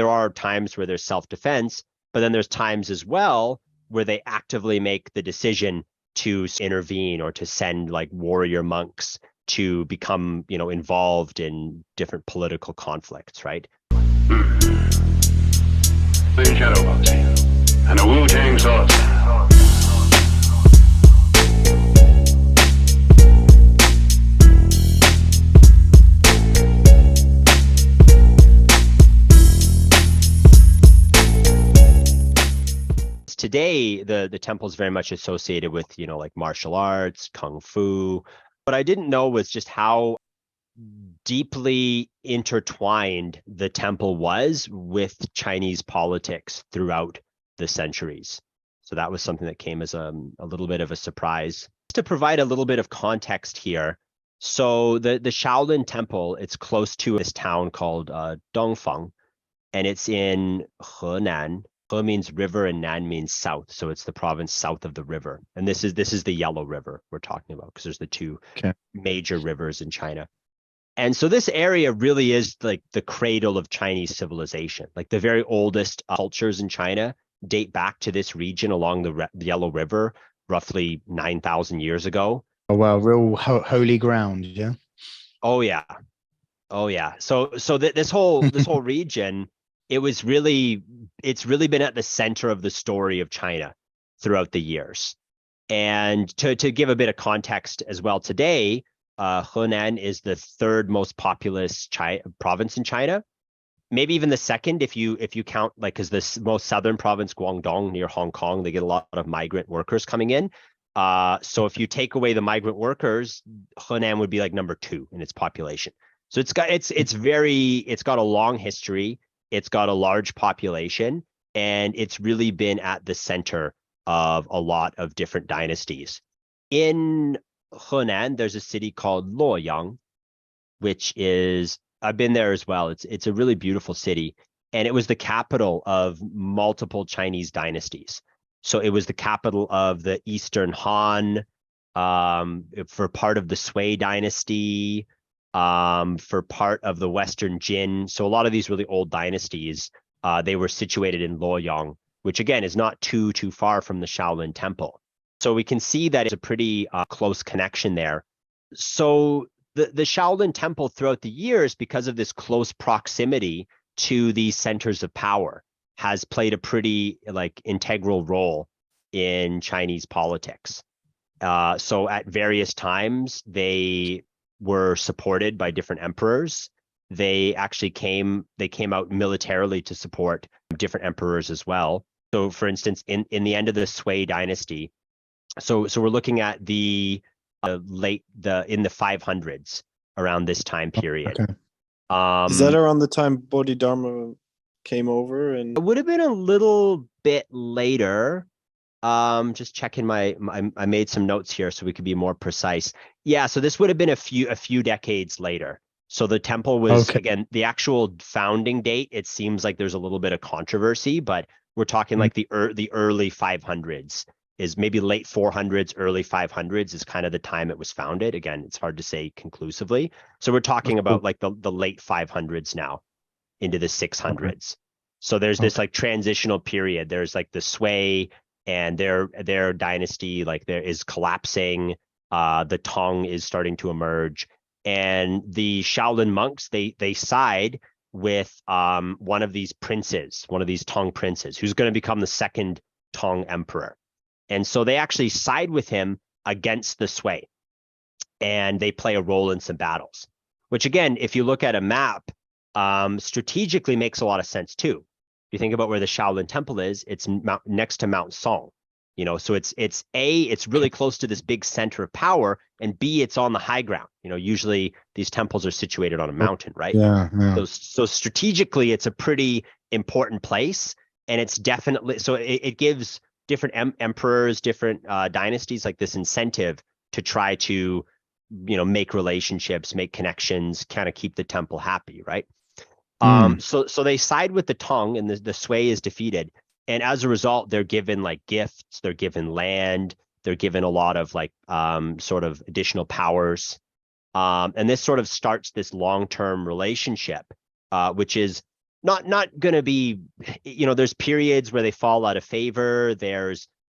There are times where there's self-defense, but then there's times as well where they actively make the decision to intervene or to send like warrior monks to become, involved in different political conflicts, right? Shadow boxing and a Wu-Tang sauce. Today, the temple is very much associated with, like martial arts, kung fu. What I didn't know was just how deeply intertwined the temple was with Chinese politics throughout the centuries. So that was something that came as a little bit of a surprise. To provide a little bit of context here, so the Shaolin Temple, it's close to this town called Dongfang, and it's in Henan. He means river and Nan means south, so it's the province south of the river. And this is the Yellow River we're talking about, because there's the two major rivers in China. And so this area really is like the cradle of Chinese civilization. Like the very oldest cultures in China date back to this region along the Yellow River, roughly 9,000 years ago. Oh wow, real holy ground, yeah. Oh yeah, oh yeah. So this whole region, it's really been at the center of the story of China throughout the years. And to give a bit of context as well, today, Henan is the third most populous province in China, maybe even the second if you count, like, because the most southern province, Guangdong, near Hong Kong, they get a lot of migrant workers coming in. So if you take away the migrant workers, Henan would be like number 2 in its population. So it's got a long history. It's got a large population, and it's really been at the center of a lot of different dynasties. In Henan, there's a city called Luoyang, which is, I've been there as well. It's a really beautiful city, and it was the capital of multiple Chinese dynasties. So it was the capital of the Eastern Han, for part of the Sui dynasty, for part of the Western Jin. So a lot of these really old dynasties, they were situated in Luoyang, which again is not too far from the Shaolin Temple. So we can see that it's a pretty close connection there. So the Shaolin Temple throughout the years, because of this close proximity to these centers of power, has played a pretty integral role in Chinese politics. So at various times, they were supported by different emperors. They actually came out militarily to support different emperors as well. So for instance, in the end of the Sui dynasty, so we're looking at in the 500s, around this time period. Okay. Is that around the time Bodhidharma came over? And it would have been a little bit later. Just checking I made some notes here so we could be more precise. Yeah, so this would have been a few decades later. So the temple was, again, the actual founding date, it seems like there's a little bit of controversy, but we're talking like the early 500s, is maybe late 400s, early 500s is kind of the time it was founded. Again, it's hard to say conclusively. So we're talking about like the late 500s now into the 600s. So there's this like transitional period. There's like the Sui, and their dynasty there is collapsing. The Tang is starting to emerge, and the Shaolin monks, they side with one of these princes, one of these Tang princes, who's going to become the second Tang emperor. And so they actually side with him against the Sui, and they play a role in some battles, which again, if you look at a map, strategically makes a lot of sense too. If you think about where the Shaolin Temple is, it's next to Mount Song, so it's really close to this big center of power, and B, it's on the high ground. Usually these temples are situated on a mountain, right? Yeah. So strategically, it's a pretty important place, and it's definitely, so it gives different emperors, different dynasties like this incentive to try to, make relationships, make connections, kind of keep the temple happy, right? So they side with the Tang, and the Sui is defeated. And as a result, they're given like gifts, they're given land, they're given a lot of sort of additional powers. And this sort of starts this long-term relationship, which is not going to be, there's periods where they fall out of favor.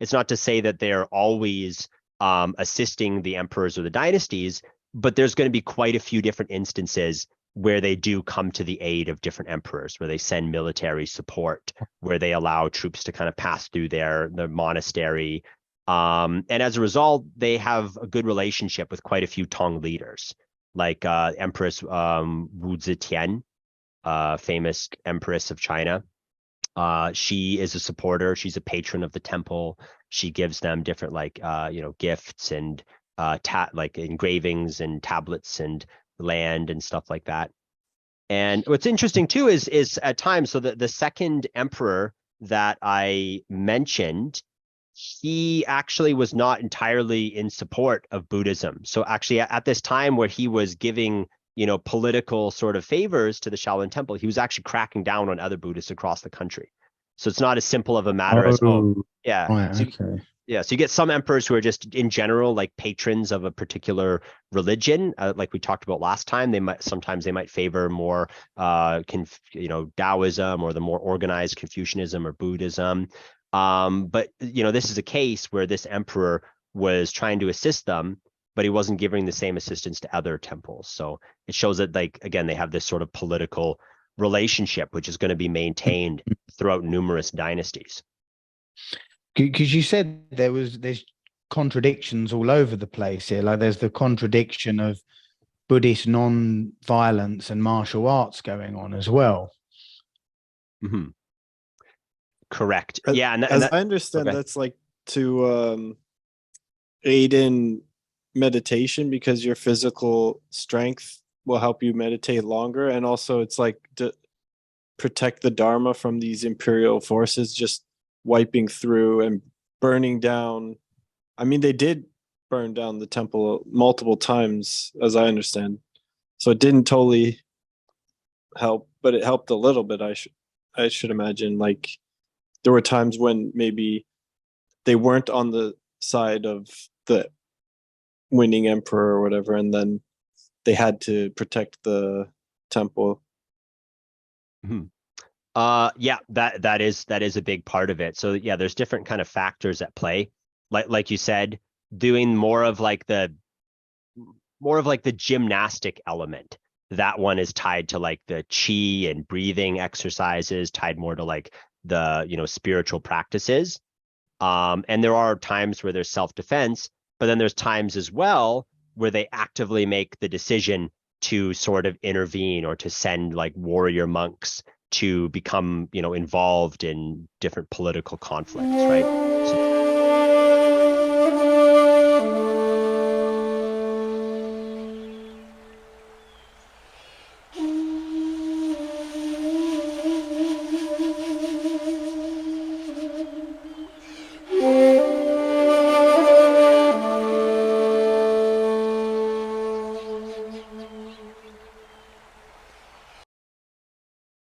It's not to say that they're always assisting the emperors or the dynasties, but there's going to be quite a few different instances where they do come to the aid of different emperors, where they send military support, where they allow troops to kind of pass through their monastery. And as a result, they have a good relationship with quite a few Tang leaders, like Empress Wu Zetian, famous empress of China. She is a supporter. She's a patron of the temple. She gives them different gifts and like engravings and tablets and land and stuff like that. And what's interesting too is at times, so the second emperor that I mentioned, he actually was not entirely in support of Buddhism. So actually at this time where he was giving, political sort of favors to the Shaolin Temple, he was actually cracking down on other Buddhists across the country. So it's not as simple of a matter as, yeah. Right, so, okay. yeah. So you get some emperors who are just in general like patrons of a particular religion, like we talked about last time. Sometimes they might favor more, Taoism or the more organized Confucianism or Buddhism. But this is a case where this emperor was trying to assist them, but he wasn't giving the same assistance to other temples. So it shows that, like, again, they have this sort of political relationship, which is going to be maintained throughout numerous dynasties. Because you said there's contradictions all over the place here. Like there's the contradiction of Buddhist non-violence and martial arts going on as well. Mm-hmm. Correct. As, yeah. as I understand, okay. that's like to aid in meditation, because your physical strength will help you meditate longer. And also it's like to protect the Dharma from these imperial forces just wiping through and burning down. I mean, they did burn down the temple multiple times, as I understand. So it didn't totally help, but it helped a little bit. I should imagine. Like there were times when maybe they weren't on the side of the winning emperor or whatever, and then they had to protect the temple. Mm-hmm. Yeah, that is a big part of it. So yeah, there's different kind of factors at play. Like you said, doing more of like the gymnastic element. That one is tied to like the chi and breathing exercises, tied more to like the spiritual practices. And there are times where there's self-defense, but then there's times as well where they actively make the decision to sort of intervene or to send like warrior monks to become, involved in different political conflicts, right? So